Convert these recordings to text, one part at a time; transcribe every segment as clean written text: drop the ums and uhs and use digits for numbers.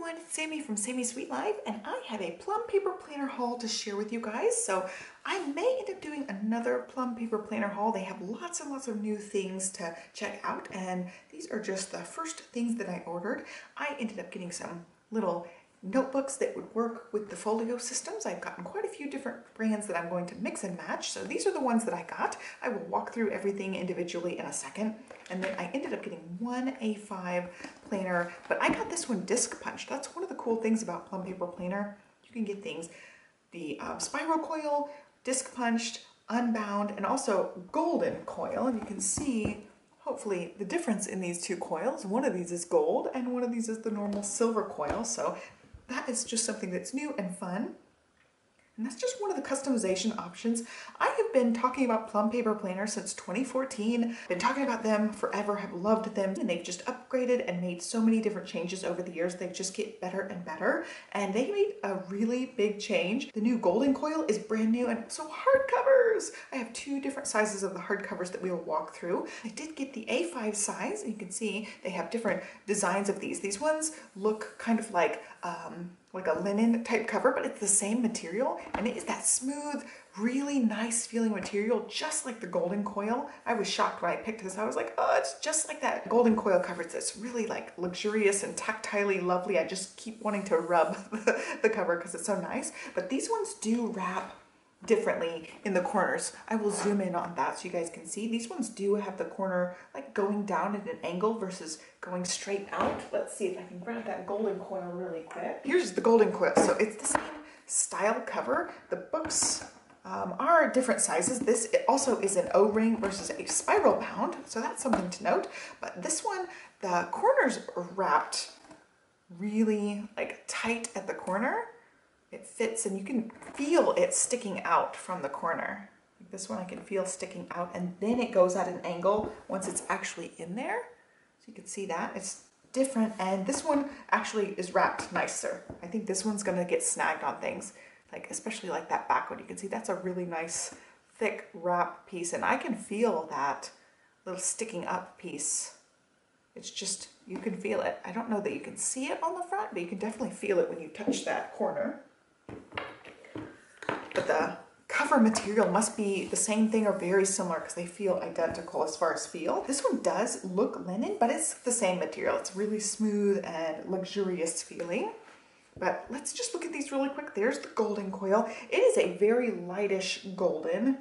everyone, it's Sammy from Sammy's Sweet Life, and I have a Plum Paper Planner haul to share with you guys. So I may end up doing another Plum Paper Planner haul. They have lots and lots of new things to check out, and these are just the first things that I ordered. I ended up getting some little notebooks that would work with the Folio systems. I've gotten quite a few different brands that I'm going to mix and match. So these are the ones that I got. I will walk through everything individually in a second. And then I ended up getting one A5 planner, but I got this one disc punched. That's one of the cool things about Plum Paper Planner. You can get things, the spiral coil, disc punched, unbound, and also golden coil. And you can see hopefully the difference in these two coils. One of these is gold and one of these is the normal silver coil. So that is just something that's new and fun. And that's just one of the customization options. I have been talking about Plum Paper Planner since 2014. Been talking about them forever, have loved them, and they've just upgraded and made so many different changes over the years. They just get better and better, and they made a really big change. The new golden coil is brand new, and so hardcovers. I have two different sizes of the hardcovers that we will walk through. I did get the A5 size, and you can see they have different designs of these. These ones look kind of like a linen type cover, but it's the same material, and it is that smooth, really nice feeling material, just like the golden coil. I was shocked when I picked this. I was like, oh, it's just like that golden coil cover. It's really like luxurious and tactilely lovely. I just keep wanting to rub the cover because it's so nice. But these ones do wrap differently in the corners. I will zoom in on that so you guys can see. These ones do have the corner like going down at an angle versus going straight out. Let's see if I can grab that golden coil really quick. Here's the golden coil. So it's the same style cover. The books are different sizes. This also is an O-ring versus a spiral bound, so that's something to note. But this one, the corners are wrapped really like tight at the corner. It fits and you can feel it sticking out from the corner. Like this one I can feel sticking out, and then it goes at an angle once it's actually in there. So you can see that. It's different, and this one actually is wrapped nicer. I think this one's gonna get snagged on things, like especially like that back one. You can see that's a really nice thick wrap piece, and I can feel that little sticking up piece. It's just, you can feel it. I don't know that you can see it on the front, but you can definitely feel it when you touch that corner. But the cover material must be the same thing or very similar because they feel identical as far as feel. This one does look linen, but it's the same material. It's really smooth and luxurious feeling. But let's just look at these really quick. There's the golden coil. It is a very lightish golden.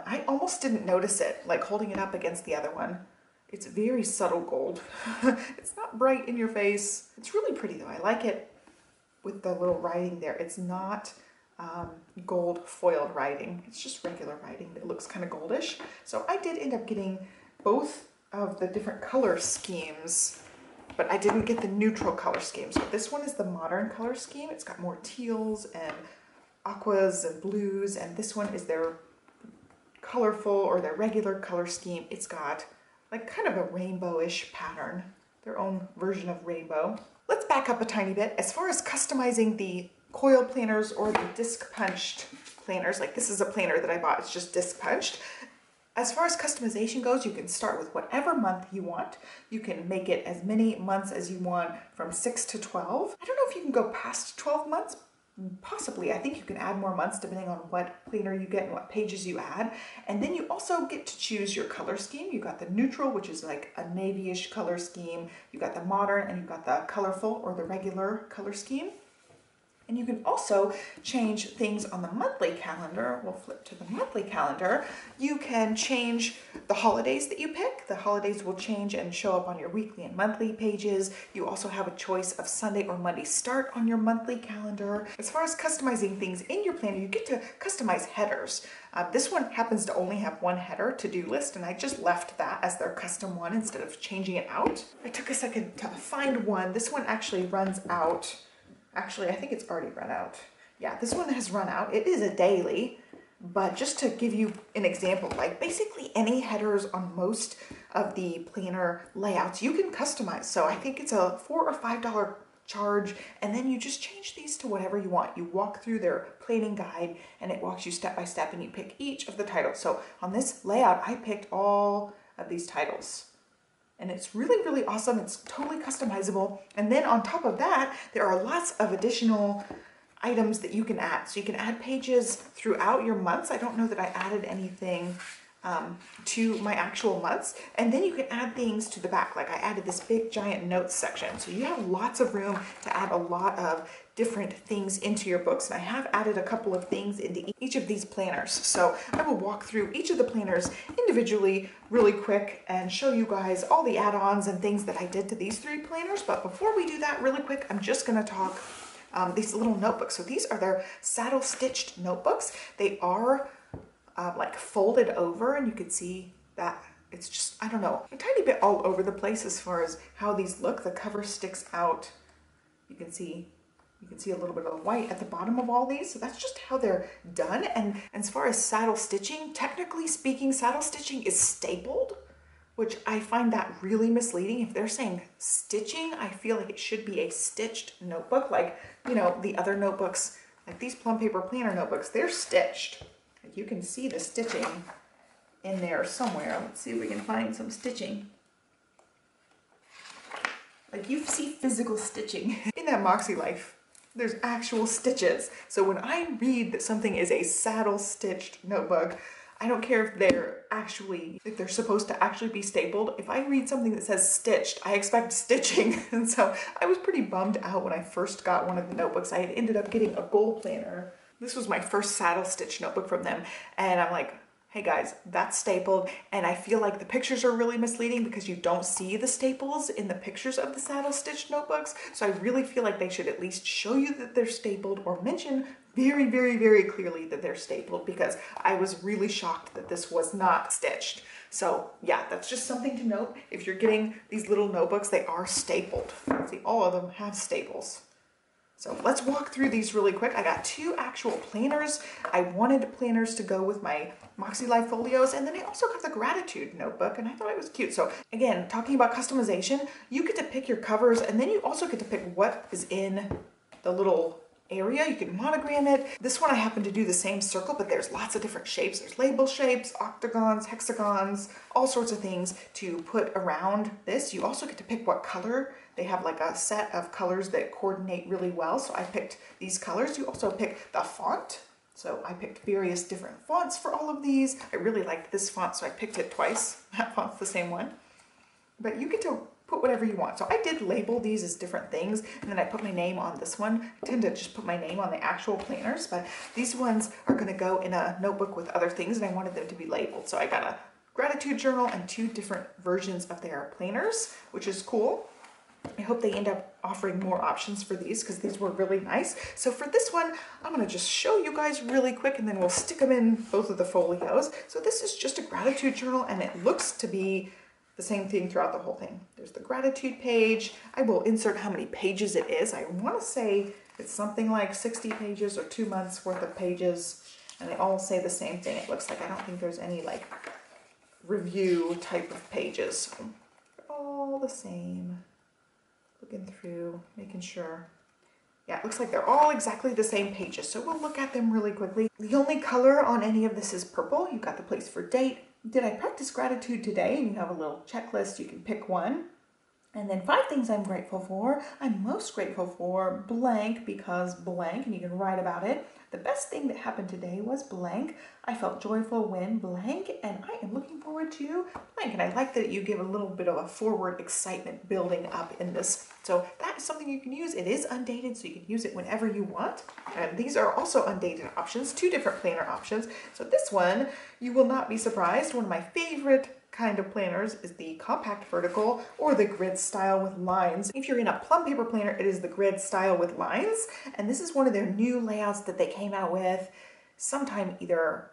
I almost didn't notice it, like holding it up against the other one. It's very subtle gold. It's not bright in your face. It's really pretty though. I like it with the little writing there. It's not gold foiled writing. It's just regular writing that looks kind of goldish. So I did end up getting both of the different color schemes, but I didn't get the neutral color scheme. So this one is the modern color scheme. It's got more teals and aquas and blues, and this one is their colorful or their regular color scheme. It's got like kind of a rainbowish pattern, their own version of rainbow. Let's back up a tiny bit. As far as customizing the coil planners or the disc punched planners, like this is a planner that I bought, it's just disc punched. As far as customization goes, you can start with whatever month you want. You can make it as many months as you want, from 6 to 12. I don't know if you can go past 12 months. Possibly. I think you can add more months depending on what planner you get and what pages you add. And then you also get to choose your color scheme. You got the neutral, which is like a navy-ish color scheme. You got the modern, and you got the colorful or the regular color scheme. And you can also change things on the monthly calendar. We'll flip to the monthly calendar. You can change the holidays that you pick. The holidays will change and show up on your weekly and monthly pages. You also have a choice of Sunday or Monday start on your monthly calendar. As far as customizing things in your planner, you get to customize headers. This one happens to only have one header, to-do list, and I just left that as their custom one instead of changing it out. I took a second to find one. This one actually runs out. Actually, I think it's already run out. Yeah, this one has run out. It is a daily, but just to give you an example, like basically any headers on most of the planner layouts you can customize. So I think it's a $4 or $5 charge, and then you just change these to whatever you want. You walk through their planning guide and it walks you step by step, and you pick each of the titles. So on this layout, I picked all of these titles. And it's really, really awesome. It's totally customizable. And then on top of that, there are lots of additional items that you can add. So you can add pages throughout your months. I don't know that I added anything to my actual months. And then you can add things to the back. Like I added this big giant notes section. So you have lots of room to add a lot of different things into your books. And I have added a couple of things into each of these planners. So I will walk through each of the planners individually really quick and show you guys all the add-ons and things that I did to these 3 planners. But before we do that really quick, I'm just gonna talk these little notebooks. So these are their saddle stitched notebooks. They are like folded over, and you can see that it's just, I don't know, a tiny bit all over the place as far as how these look. The cover sticks out. You can see a little bit of the white at the bottom of all these. So that's just how they're done. And as far as saddle stitching, technically speaking, saddle stitching is stapled, which I find that really misleading. If they're saying stitching, I feel like it should be a stitched notebook. Like, you know, the other notebooks, like these Plum Paper Planner notebooks, they're stitched. Like you can see the stitching in there somewhere. Let's see if we can find some stitching. Like you see physical stitching. In that Moxie Life, there's actual stitches. So when I read that something is a saddle stitched notebook, I don't care if they're supposed to actually be stapled. If I read something that says stitched, I expect stitching. And so I was pretty bummed out when I first got one of the notebooks. I had ended up getting a goal planner. This was my first saddle stitch notebook from them. And I'm like, hey guys, that's stapled. And I feel like the pictures are really misleading because you don't see the staples in the pictures of the saddle stitch notebooks. So I really feel like they should at least show you that they're stapled or mention very, very, very clearly that they're stapled, because I was really shocked that this was not stitched. So yeah, that's just something to note. If you're getting these little notebooks, they are stapled. See, all of them have staples. So let's walk through these really quick. I got 2 actual planners. I wanted planners to go with my Moxie Life folios, and then I also got the gratitude notebook, and I thought it was cute. So again, talking about customization, you get to pick your covers, and then you also get to pick what is in the little area. You can monogram it. This one I happen to do the same circle, but there's lots of different shapes. There's label shapes, octagons, hexagons, all sorts of things to put around this. You also get to pick what color. They have like a set of colors that coordinate really well. So I picked these colors. You also pick the font. So I picked various different fonts for all of these. I really liked this font, so I picked it twice. That font's the same one. But you get to put whatever you want. So I did label these as different things, and then I put my name on this one. I tend to just put my name on the actual planners, but these ones are going to go in a notebook with other things, and I wanted them to be labeled. So I got a gratitude journal and 2 different versions of their planners, which is cool. I hope they end up offering more options for these, because these were really nice. So for this one, I'm going to just show you guys really quick, and then we'll stick them in both of the folios. So this is just a gratitude journal, and it looks to be the same thing throughout the whole thing. There's the gratitude page. I will insert how many pages it is. I want to say it's something like 60 pages or 2 months worth of pages, and they all say the same thing. It looks like I don't think there's any like review type of pages. So all the same. Looking through, making sure. Yeah, it looks like they're all exactly the same pages, so we'll look at them really quickly. The only color on any of this is purple. You've got the place for date. Did I practice gratitude today? And you have a little checklist. You can pick one. And then 5 things I'm grateful for. I'm most grateful for blank because blank, and you can write about it. The best thing that happened today was blank. I felt joyful when blank, and I am looking forward to blank. And I like that you give a little bit of a forward excitement building up in this. So that is something you can use. It is undated, so you can use it whenever you want. And these are also undated options, 2 different planner options. So this one, you will not be surprised. One of my favorite kind of planners is the compact vertical or the grid style with lines. If you're in a Plum Paper Planner, it is the grid style with lines, and this is one of their new layouts that they came out with sometime either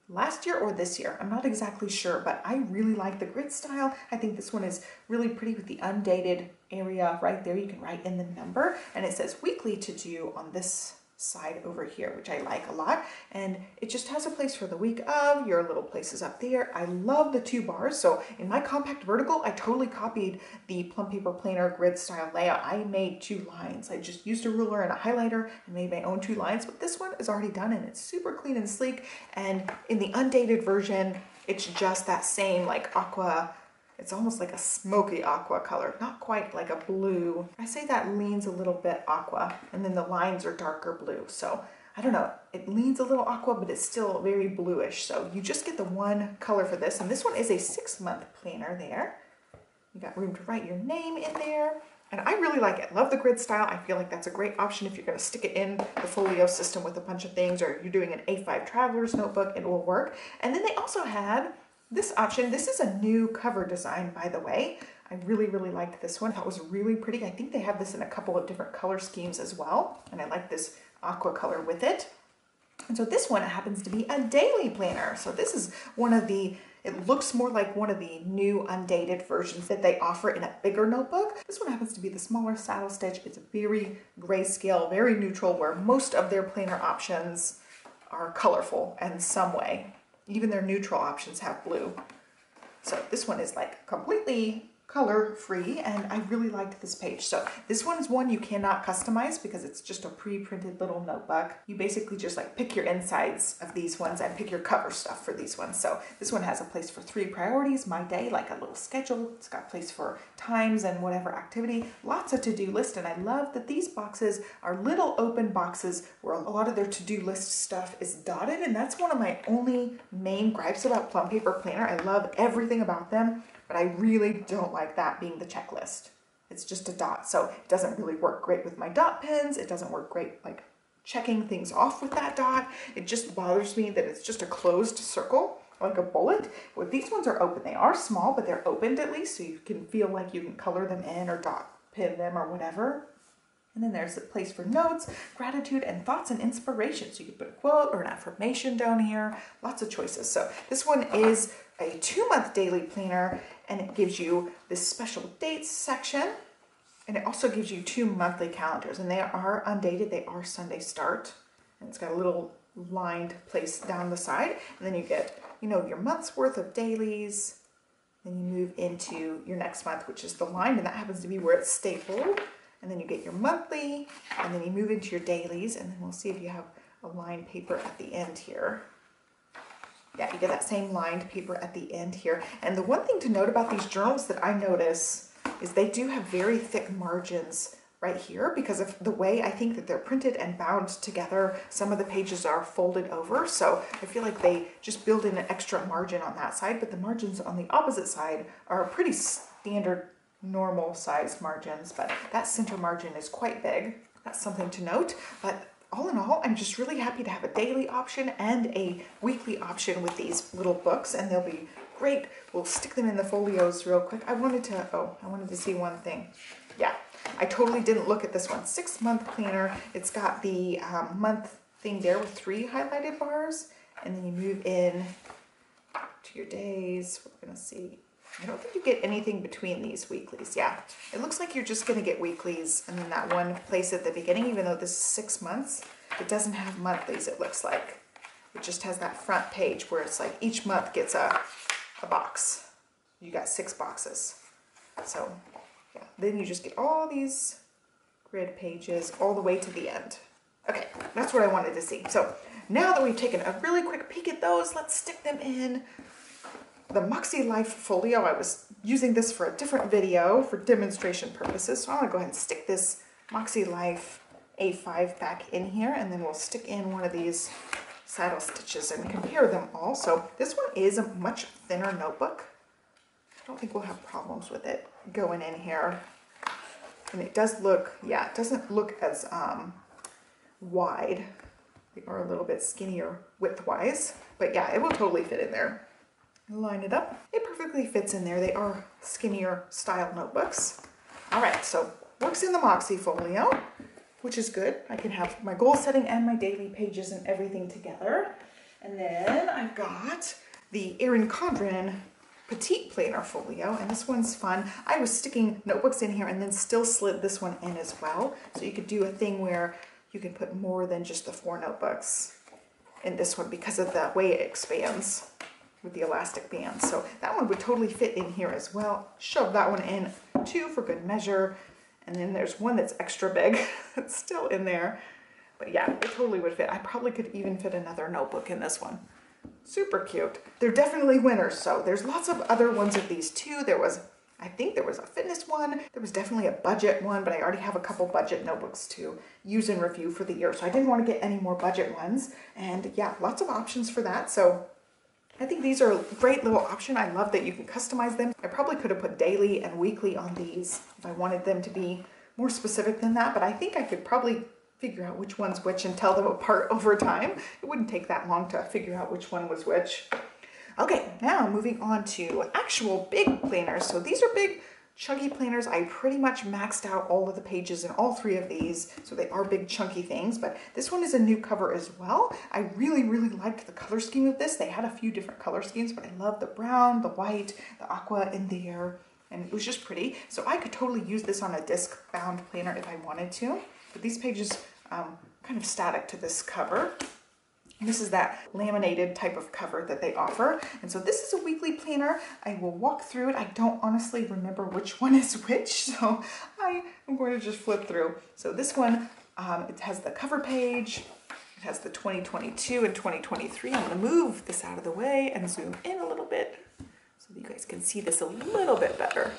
last year or this year. I'm not exactly sure, but I really like the grid style. I think this one is really pretty with the undated area right there. You can write in the number, and it says weekly to do on this side over here, which I like a lot, and it just has a place for the week of, your little places up there. I love the 2 bars. So in my compact vertical, I totally copied the Plum Paper Planner grid style layout. I made 2 lines. I just used a ruler and a highlighter and made my own 2 lines, but this one is already done and it's super clean and sleek. And in the undated version, it's just that same like aqua It's almost like a smoky aqua color, not quite like a blue. I say that leans a little bit aqua, and then the lines are darker blue. So I don't know, it leans a little aqua, but it's still very bluish. So you just get the one color for this. And this one is a 6-month planner there. You got room to write your name in there. And I really like it. Love the grid style. I feel like that's a great option if you're going to stick it in the folio system with a bunch of things, or you're doing an A5 traveler's notebook, it will work. And then they also had this option. This is a new cover design, by the way. I really, really liked this one. I thought it was really pretty. I think they have this in a couple of different color schemes as well. And I like this aqua color with it. And so this one happens to be a daily planner. So this is one of the, it looks more like one of the new undated versions that they offer in a bigger notebook. This one happens to be the smaller saddle stitch. It's very grayscale, very neutral, where most of their planner options are colorful in some way. Even their neutral options have blue. So this one is like completely color free, and I really liked this page. So this one's one you cannot customize because it's just a pre-printed little notebook. You basically just like pick your insides of these ones and pick your cover stuff for these ones. So this one has a place for 3 priorities, my day, like a little schedule. It's got a place for times and whatever activity, lots of to-do list. And I love that these boxes are little open boxes where a lot of their to-do list stuff is dotted. And that's one of my only main gripes about Plum Paper Planner. I love everything about them, but I really don't like that being the checklist. It's just a dot, so it doesn't really work great with my dot pens. It doesn't work great like checking things off with that dot. It just bothers me that it's just a closed circle, like a bullet. Well, these ones are open. They are small, but they're opened at least, so you can feel like you can color them in or dot pin them or whatever. And then there's a place for notes, gratitude, and thoughts and inspiration. So you can put a quote or an affirmation down here. Lots of choices. So this one is a 2-month daily planner, and it gives you this special dates section. And it also gives you 2 monthly calendars, and they are undated. They are Sunday start. And it's got a little lined place down the side. And then you get, you know, your month's worth of dailies. Then you move into your next month, which is the lined, and that happens to be where it's stapled. And then you get your monthly, and then you move into your dailies, and then we'll see if you have a lined paper at the end here. Yeah, you get that same lined paper at the end here. And the one thing to note about these journals that I notice is they do have very thick margins right here because of the way I think that they're printed and bound together. Some of the pages are folded over, so I feel like they just build in an extra margin on that side, but the margins on the opposite side are pretty standard normal size margins, but that center margin is quite big. That's something to note. But all in all, I'm just really happy to have a daily option and a weekly option with these little books, and they'll be great. We'll stick them in the folios real quick. I wanted to see one thing. Yeah, I totally didn't look at this one. 6-month planner. It's got the month thing there with 3 highlighted bars, and then you move in to your days. We're gonna see. I don't think you get anything between these weeklies. Yeah, it looks like you're just going to get weeklies and then that one place at the beginning, even though this is 6 months. It doesn't have monthlies, it looks like. It just has that front page where it's like each month gets a box. You got 6 boxes. So, yeah, then you just get all these grid pages all the way to the end. Okay, that's what I wanted to see. So, now that we've taken a really quick peek at those, let's stick them in the Moxie Life folio. I was using this for a different video for demonstration purposes, so I'm gonna go ahead and stick this Moxie Life A5 back in here, and then we'll stick in one of these saddle stitches and compare them all. So this one is a much thinner notebook. I don't think we'll have problems with it going in here. And it does look, yeah, it doesn't look as wide. They are a little bit skinnier width-wise, but yeah, it will totally fit in there. Line it up. It perfectly fits in there. They are skinnier style notebooks. All right, so works in the Moxie folio, which is good. I can have my goal setting and my daily pages and everything together. And then I've got the Erin Condren Petite Planner folio, and this one's fun. I was sticking notebooks in here and then still slid this one in as well. So you could do a thing where you can put more than just the 4 notebooks in this one because of the way it expands with the elastic band. So that one would totally fit in here as well. Shove that one in too for good measure. And then there's one that's extra big. It's still in there. But yeah, it totally would fit. I probably could even fit another notebook in this one. Super cute. They're definitely winners. So there's lots of other ones of these too. I think there was a fitness one. There was definitely a budget one, but I already have a couple budget notebooks to use and review for the year. So I didn't want to get any more budget ones. And yeah, lots of options for that. So I think these are a great little option. I love that you can customize them. I probably could have put daily and weekly on these if I wanted them to be more specific than that, but I think I could probably figure out which one's which and tell them apart over time. It wouldn't take that long to figure out which one was which. Okay, now moving on to actual big planners. So these are big chunky planners. I pretty much maxed out all of the pages in all three of these, so they are big chunky things, but this one is a new cover as well. I really liked the color scheme of this. They had a few different color schemes, but I love the brown, the white, the aqua in there, and it was just pretty. So I could totally use this on a disc bound planner if I wanted to, but these pages kind of static to this cover. And this is that laminated type of cover that they offer. And so this is a weekly planner. I will walk through it. I don't honestly remember which one is which, so I am going to just flip through. So this one, it has the cover page. It has the 2022 and 2023. I'm going to move this out of the way and zoom in a little bit so that you guys can see this a little bit better.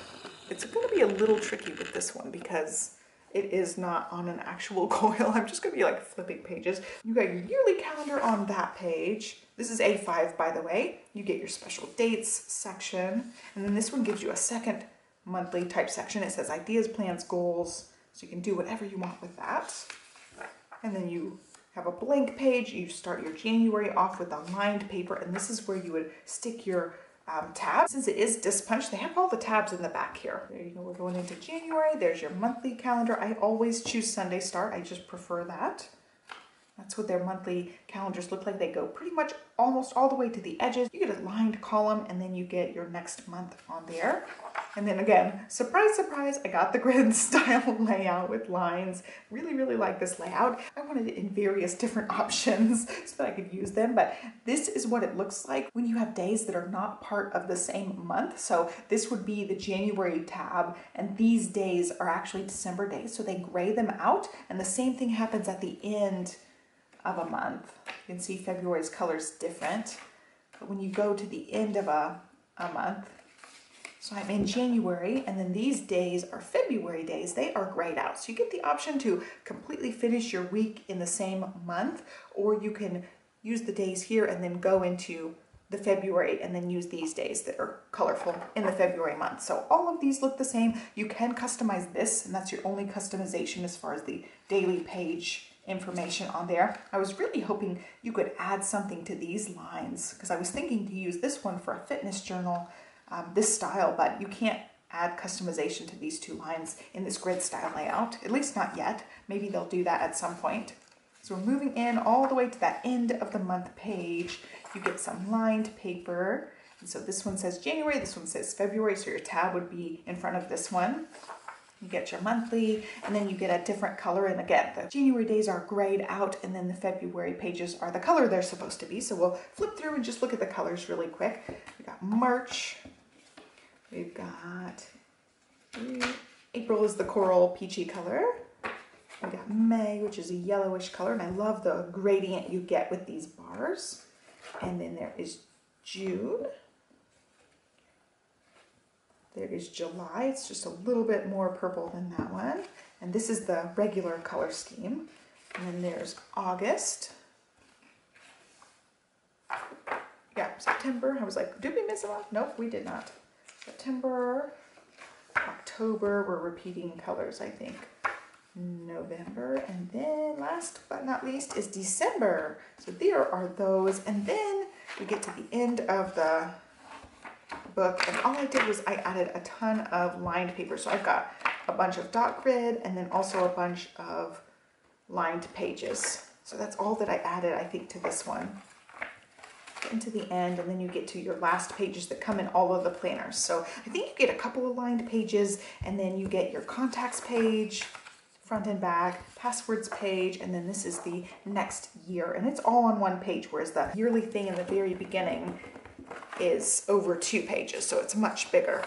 It's going to be a little tricky with this one because it is not on an actual coil. I'm just gonna be like flipping pages. You got your yearly calendar on that page. This is A5, by the way. You get your special dates section. And then this one gives you a second monthly type section. It says ideas, plans, goals. So you can do whatever you want with that. And then you have a blank page. You start your January off with a lined paper. And this is where you would stick your tabs. Since it is disc punch, they have all the tabs in the back here. There you go, we're going into January. There's your monthly calendar. I always choose Sunday start. I just prefer that. That's what their monthly calendars look like. They go pretty much almost all the way to the edges. You get a lined column and then you get your next month on there. And then again, surprise, surprise, I got the grid style layout with lines. Really like this layout. I wanted it in various different options so that I could use them, but this is what it looks like when you have days that are not part of the same month. So this would be the January tab, and these days are actually December days, so they gray them out, and the same thing happens at the end of a month. You can see February's color is different, but when you go to the end of a month, so I'm in January, and then these days are February days, they are grayed out. So you get the option to completely finish your week in the same month, or you can use the days here and then go into the February and then use these days that are colorful in the February month. So all of these look the same. You can customize this, and that's your only customization as far as the daily page information on there. I was really hoping you could add something to these lines because I was thinking to use this one for a fitness journal, this style, but you can't add customization to these two lines in this grid style layout, at least not yet. Maybe they'll do that at some point. So we're moving in all the way to that end of the month page. You get some lined paper. And so this one says January, this one says February, so your tab would be in front of this one. You get your monthly, and then you get a different color. And again, the January days are grayed out, and then the February pages are the color they're supposed to be. So we'll flip through and just look at the colors really quick. We got March. We've got April is the coral peachy color. We got May, which is a yellowish color, and I love the gradient you get with these bars. And then there is June. There is July. It's just a little bit more purple than that one. And this is the regular color scheme. And then there's August. Yeah, September. I was like, did we miss a lot? Nope, we did not. September, October, we're repeating colors, I think. November, and then last but not least is December. So there are those, and then we get to the end of the book, and all I did was I added a ton of lined paper. So I've got a bunch of dot grid and then also a bunch of lined pages. So that's all that I added, I think, to this one. Get into the end, and then you get to your last pages that come in all of the planners. So I think you get a couple of lined pages, and then you get your contacts page, front and back, passwords page, and then this is the next year, and it's all on one page, whereas the yearly thing in the very beginning is over 2 pages, so it's much bigger.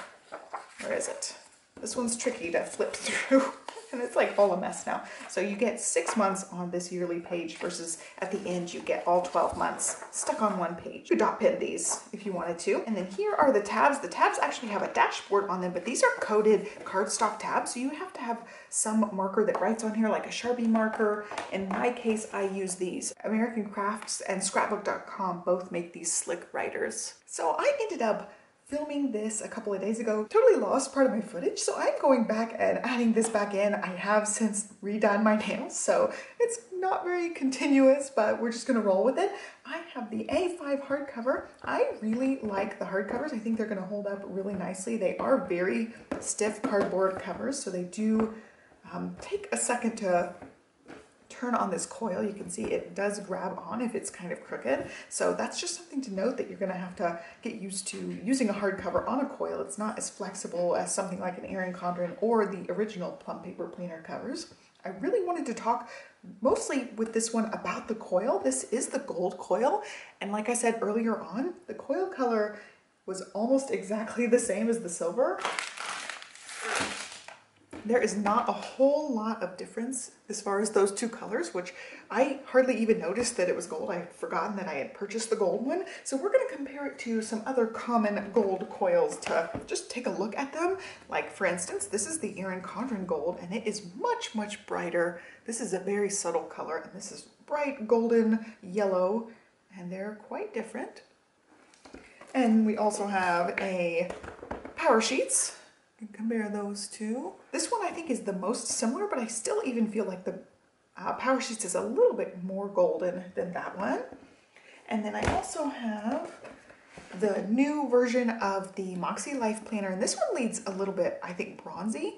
Where is it? This one's tricky to flip through. And it's like all a mess now. So you get 6 months on this yearly page versus at the end you get all 12 months stuck on one page. You could dot pen these if you wanted to. And then here are the tabs. The tabs actually have a dashboard on them, but these are coated cardstock tabs. So you have to have some marker that writes on here, like a Sharpie marker. In my case, I use these. American Crafts and Scrapbook.com both make these slick writers. So I ended up filming this a couple of days ago. Totally lost part of my footage, so I'm going back and adding this back in. I have since redone my nails, so it's not very continuous, but we're just gonna roll with it. I have the A5 hardcover. I really like the hardcovers. I think they're gonna hold up really nicely. They are very stiff cardboard covers, so they do take a second to turn on this coil. You can see it does grab on if it's kind of crooked. So that's just something to note, that you're gonna have to get used to using a hardcover on a coil. It's not as flexible as something like an Erin Condren or the original Plum Paper Planner covers. I really wanted to talk mostly with this one about the coil. This is the gold coil. And like I said earlier on, the coil color was almost exactly the same as the silver. There is not a whole lot of difference as far as those two colors, which I hardly even noticed that it was gold. I had forgotten that I had purchased the gold one. So we're going to compare it to some other common gold coils to just take a look at them. Like for instance, this is the Erin Condren gold, and it is much, much brighter. This is a very subtle color, and this is bright golden yellow, and they're quite different. And we also have a Power Sheets. Compare those two. This one I think is the most similar, but I still even feel like the Power Sheets is a little bit more golden than that one. And then I also have the new version of the Moxie Life Planner, and this one leads a little bit, I think, bronzy.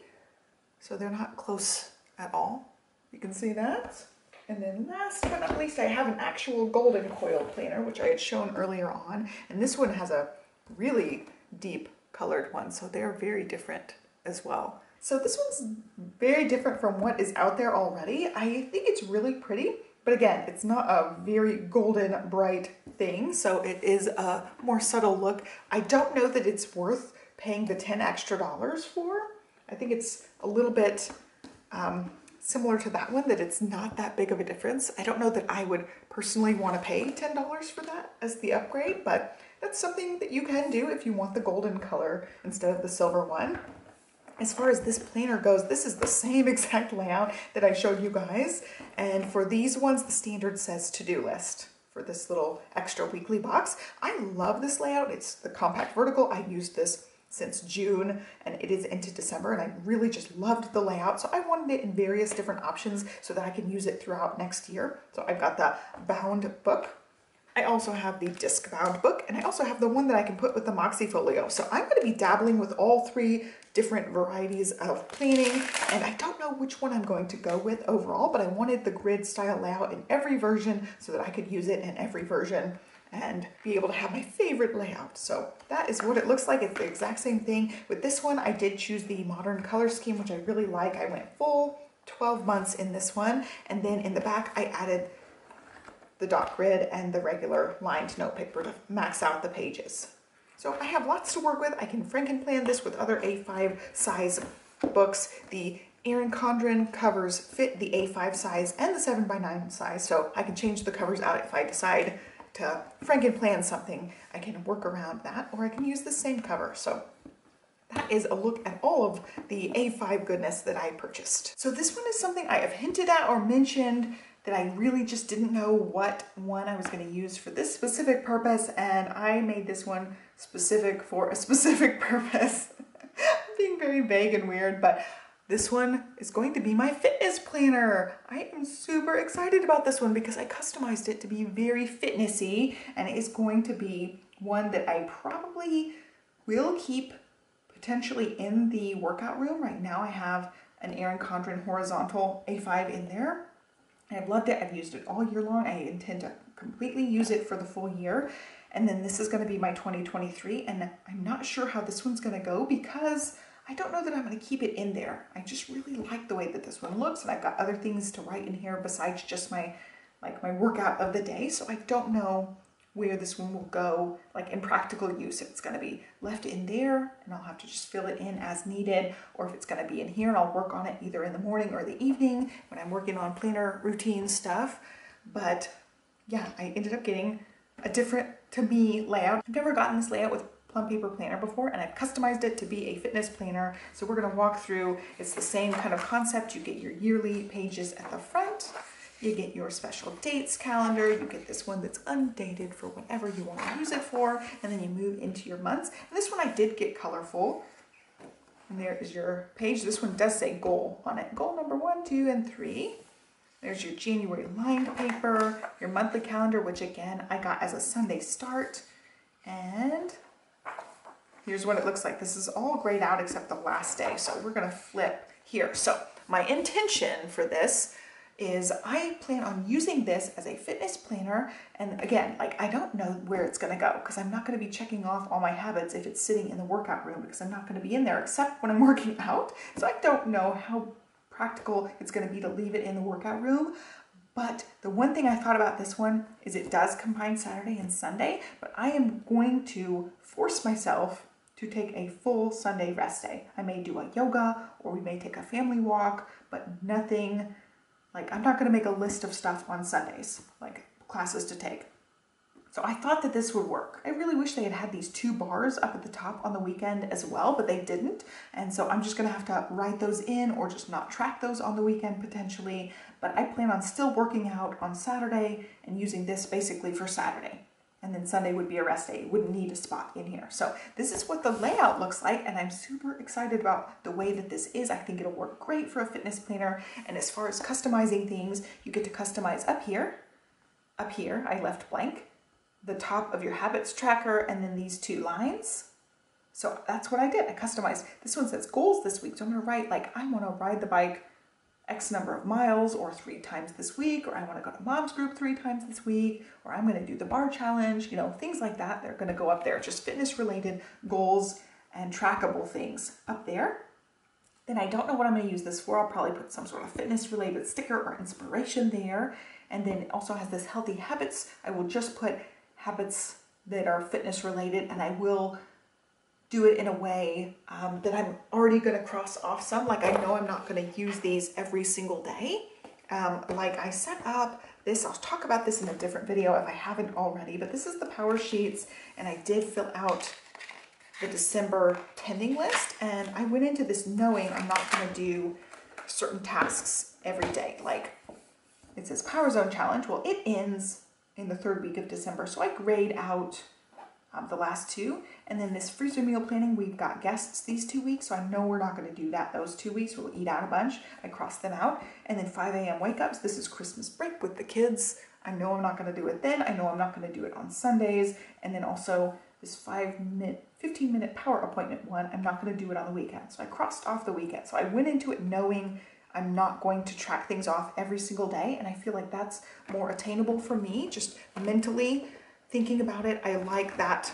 So they're not close at all. You can see that. And then last but not least, I have an actual golden coil planner, which I had shown earlier on. And this one has a really deep colored one, so they're very different as well. So this one's very different from what is out there already. I think it's really pretty, but again, it's not a very golden bright thing, so it is a more subtle look. I don't know that it's worth paying the $10 extra for. I think it's a little bit similar to that one, that it's not that big of a difference. I don't know that I would personally want to pay $10 for that as the upgrade, but that's something that you can do if you want the golden color instead of the silver one. As far as this planner goes, this is the same exact layout that I showed you guys. And for these ones, the standard says to-do list for this little extra weekly box. I love this layout. It's the compact vertical. I used this since June and it is into December, and I really just loved the layout. So I wanted it in various different options so that I can use it throughout next year. So I've got the bound book. I also have the disc bound book, and I also have the one that I can put with the Moxie Folio. So I'm going to be dabbling with all three different varieties of planning, and I don't know which one I'm going to go with overall, but I wanted the grid style layout in every version so that I could use it in every version and be able to have my favorite layout. So that is what it looks like. It's the exact same thing. With this one, I did choose the modern color scheme, which I really like. I went full 12 months in this one, and then in the back, I added the dot grid and the regular lined note paper to max out the pages. So I have lots to work with. I can frankenplan this with other A5 size books. The Erin Condren covers fit the A5 size and the 7x9 size, so I can change the covers out if I decide to frankenplan something. I can work around that, or I can use the same cover. So that is a look at all of the A5 goodness that I purchased. So this one is something I have hinted at or mentioned that I really just didn't know what one I was going to use for this specific purpose, and I made this one specific for a specific purpose. I'm being very vague and weird, but this one is going to be my fitness planner. I am super excited about this one because I customized it to be very fitnessy, and it is going to be one that I probably will keep potentially in the workout room. Right now I have an Erin Condren horizontal A5 in there. I've loved it. I've used it all year long. I intend to completely use it for the full year. And then this is going to be my 2023. And I'm not sure how this one's going to go because I don't know that I'm going to keep it in there. I just really like the way that this one looks. And I've got other things to write in here besides just my workout of the day. So I don't know where this one will go, like in practical use, if it's going to be left in there and I'll have to just fill it in as needed, or if it's going to be in here and I'll work on it either in the morning or the evening when I'm working on planner routine stuff. But yeah, I ended up getting a different, to me, layout. I've never gotten this layout with Plum Paper Planner before, and I've customized it to be a fitness planner. So we're going to walk through. It's the same kind of concept. You get your yearly pages at the front. You get your special dates calendar. You get this one that's undated for whatever you want to use it for. And then you move into your months. And this one I did get colorful. And there is your page. This one does say goal on it. Goal number 1, 2, and 3. There's your January lined paper, your monthly calendar, which again, I got as a Sunday start. And here's what it looks like. This is all grayed out except the last day. So we're going to flip here. So my intention for this is I plan on using this as a fitness planner. And again, like I don't know where it's going to go because I'm not going to be checking off all my habits if it's sitting in the workout room because I'm not going to be in there except when I'm working out. So I don't know how practical it's going to be to leave it in the workout room. But the one thing I thought about this one is it does combine Saturday and Sunday, but I am going to force myself to take a full Sunday rest day. I may do a yoga or we may take a family walk, but nothing. Like, I'm not going to make a list of stuff on Sundays, like classes to take. So I thought that this would work. I really wish they had had these 2 bars up at the top on the weekend as well, but they didn't. And so I'm just going to have to write those in or just not track those on the weekend potentially. But I plan on still working out on Saturday and using this basically for Saturday. And then Sunday would be a rest day. It wouldn't need a spot in here. So this is what the layout looks like, and I'm super excited about the way that this is. I think it'll work great for a fitness planner. And as far as customizing things, you get to customize up here. Up here, I left blank. The top of your habits tracker, and then these 2 lines. So that's what I did. I customized. This one says goals this week. So I'm going to write like, I want to ride the bike X number of miles or 3 times this week, or I want to go to mom's group 3 times this week, or I'm going to do the bar challenge, you know, things like that. They're going to go up there. Just fitness related goals and trackable things up there. Then I don't know what I'm going to use this for. I'll probably put some sort of fitness related sticker or inspiration there. And then it also has this healthy habits. I will just put habits that are fitness related, and I will do it in a way that I'm already going to cross off some. Like I know I'm not going to use these every single day. Like I set up this, I'll talk about this in a different video if I haven't already, but this is the power sheets, and I did fill out the December pending list, and I went into this knowing I'm not going to do certain tasks every day. Like it says Power Zone Challenge. Well, it ends in the 3rd week of December, so I grayed out the last 2. And then this freezer meal planning, we've got guests these 2 weeks, so I know we're not going to do that those 2 weeks. We'll eat out a bunch. I crossed them out. And then 5 a.m. wake ups. This is Christmas break with the kids. I know I'm not going to do it then. I know I'm not going to do it on Sundays. And then also this 15-minute power appointment one, I'm not going to do it on the weekend. So I crossed off the weekend. So I went into it knowing I'm not going to track things off every single day. And I feel like that's more attainable for me, just mentally thinking about it. I like that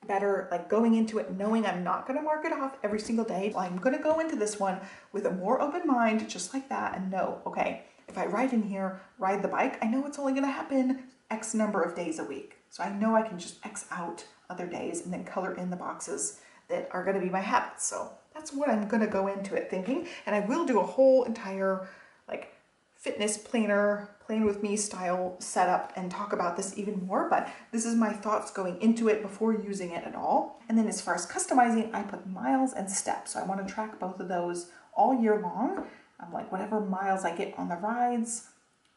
better, like going into it knowing I'm not going to mark it off every single day. I'm going to go into this one with a more open mind, just like that, and know, okay, if I write in here, ride the bike, I know it's only going to happen X number of days a week. So I know I can just X out other days and then color in the boxes that are going to be my habits. So that's what I'm going to go into it thinking. And I will do a whole entire like fitness planner, plan with me style setup and talk about this even more, but this is my thoughts going into it before using it at all. And then as far as customizing, I put miles and steps. So I want to track both of those all year long. I'm like whatever miles I get on the rides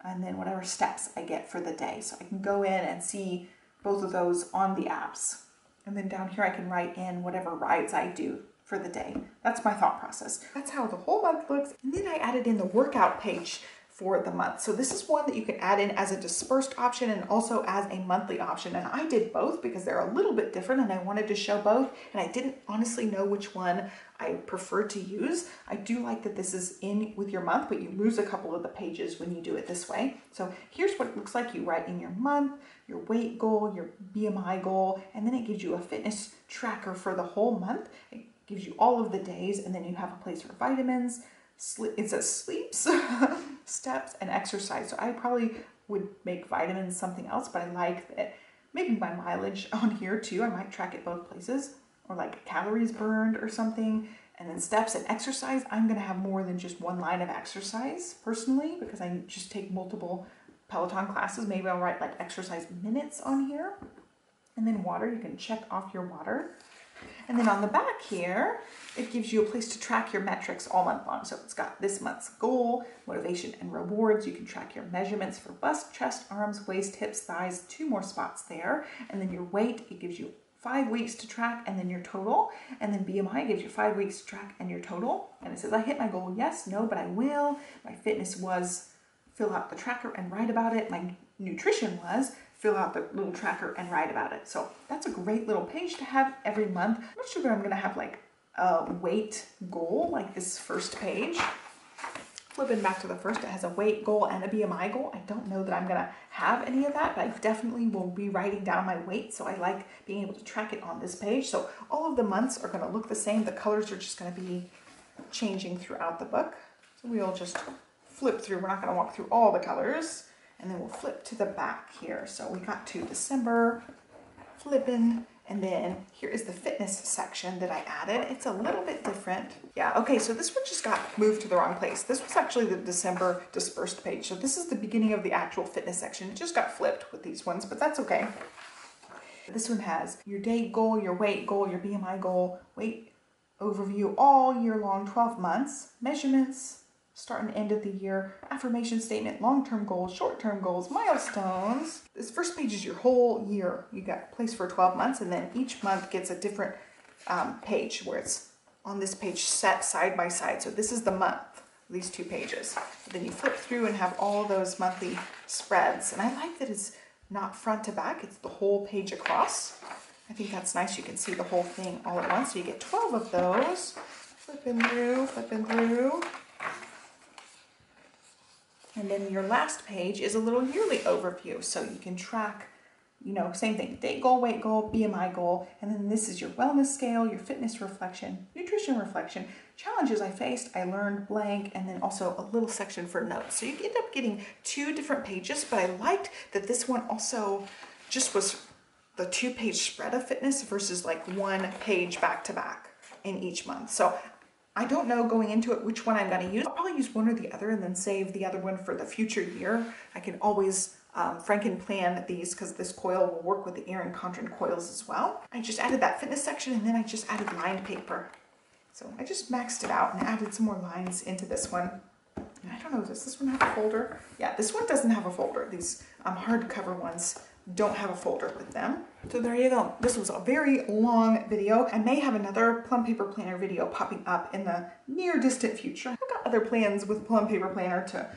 and then whatever steps I get for the day. So I can go in and see both of those on the apps. And then down here I can write in whatever rides I do for the day. That's my thought process. That's how the whole month looks. And then I added in the workout page for the month. So this is one that you can add in as a dispersed option and also as a monthly option. And I did both because they're a little bit different and I wanted to show both. And I didn't honestly know which one I preferred to use. I do like that this is in with your month, but you lose a couple of the pages when you do it this way. So here's what it looks like. You write in your month, your weight goal, your BMI goal, and then it gives you a fitness tracker for the whole month. It gives you all of the days, and then you have a place for vitamins, it says sleeps, steps, and exercise. So I probably would make vitamins something else, but I like that maybe my mileage on here too. I might track it both places, or like calories burned or something. And then steps and exercise. I'm gonna have more than just one line of exercise personally, because I just take multiple Peloton classes. Maybe I'll write like exercise minutes on here. And then water, you can check off your water. And then on the back here, it gives you a place to track your metrics all month long. So it's got this month's goal, motivation, and rewards. You can track your measurements for bust, chest, arms, waist, hips, thighs, 2 more spots there. And then your weight, it gives you 5 weeks to track, and then your total. And then BMI gives you 5 weeks to track and your total. And it says, I hit my goal, yes, no, but I will. My fitness was, fill out the tracker and write about it. My nutrition was, fill out the little tracker and write about it. So that's a great little page to have every month. I'm not sure that I'm gonna have like a weight goal like this first page. Flipping back to the first, it has a weight goal and a BMI goal. I don't know that I'm gonna have any of that, but I definitely will be writing down my weight. So I like being able to track it on this page. So all of the months are gonna look the same. The colors are just gonna be changing throughout the book. So we'll just flip through. We're not gonna walk through all the colors. And then we'll flip to the back here. So we got to December, flipping, and then here is the fitness section that I added. It's a little bit different. Yeah, okay, so this one just got moved to the wrong place. This was actually the December dispersed page. So this is the beginning of the actual fitness section. It just got flipped with these ones, but that's okay. This one has your day goal, your weight goal, your BMI goal, weight overview all year long, 12 months, measurements, start and end of the year, affirmation statement, long-term goals, short-term goals, milestones. This first page is your whole year. You got a place for 12 months, and then each month gets a different page where it's on this page set side by side. So this is the month, these 2 pages. Then you flip through and have all those monthly spreads. And I like that it's not front to back, it's the whole page across. I think that's nice. You can see the whole thing all at once. So you get 12 of those. Flipping through, flipping through. And then your last page is a little yearly overview. So you can track, you know, same thing, day goal, weight goal, BMI goal. And then this is your wellness scale, your fitness reflection, nutrition reflection, challenges I faced, I learned blank, and then also a little section for notes. So you end up getting 2 different pages, but I liked that this one also just was the 2-page spread of fitness versus like 1 page back to back in each month. So I don't know going into it which one I'm going to use. I'll probably use one or the other and then save the other one for the future year. I can always Franken plan these because this coil will work with the Erin Condren coils as well. I just added that fitness section, and then I just added lined paper. So I just maxed it out and added some more lines into this one. And I don't know, does this one have a folder? Yeah, this one doesn't have a folder. These hardcover ones don't have a folder with them. So there you go. This was a very long video. I may have another Plum Paper Planner video popping up in the near distant future. I've got other plans with Plum Paper Planner to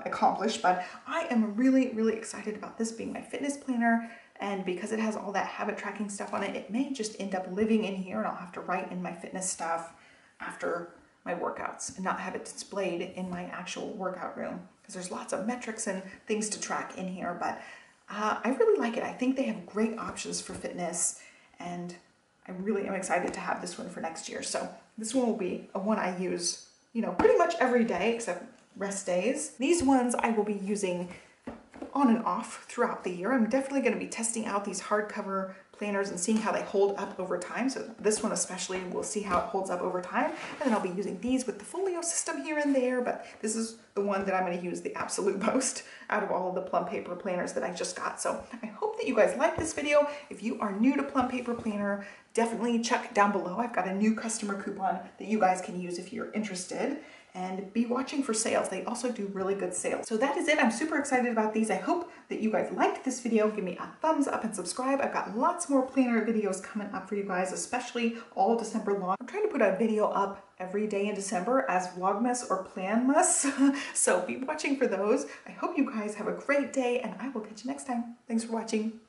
accomplish, but I am really, really excited about this being my fitness planner. And because it has all that habit tracking stuff on it, it may just end up living in here, and I'll have to write in my fitness stuff after my workouts and not have it displayed in my actual workout room, because there's lots of metrics and things to track in here. But I really like it. I think they have great options for fitness, and I really am excited to have this one for next year. So this one will be a one I use, you know, pretty much every day except rest days. These ones I will be using on and off throughout the year. I'm definitely going to be testing out these hardcover planners and seeing how they hold up over time. So this one especially, we'll see how it holds up over time. And then I'll be using these with the Folio system here and there, but this is the one that I'm going to use the absolute most out of all of the Plum Paper planners that I just got. So I hope that you guys like this video. If you are new to Plum Paper Planner, definitely check down below. I've got a new customer coupon that you guys can use if you're interested. And be watching for sales. They also do really good sales. So that is it. I'm super excited about these. I hope that you guys liked this video. Give me a thumbs up and subscribe. I've got lots more planner videos coming up for you guys, especially all December long. I'm trying to put a video up every day in December as Vlogmas or Planmas. So be watching for those. I hope you guys have a great day, and I will catch you next time. Thanks for watching.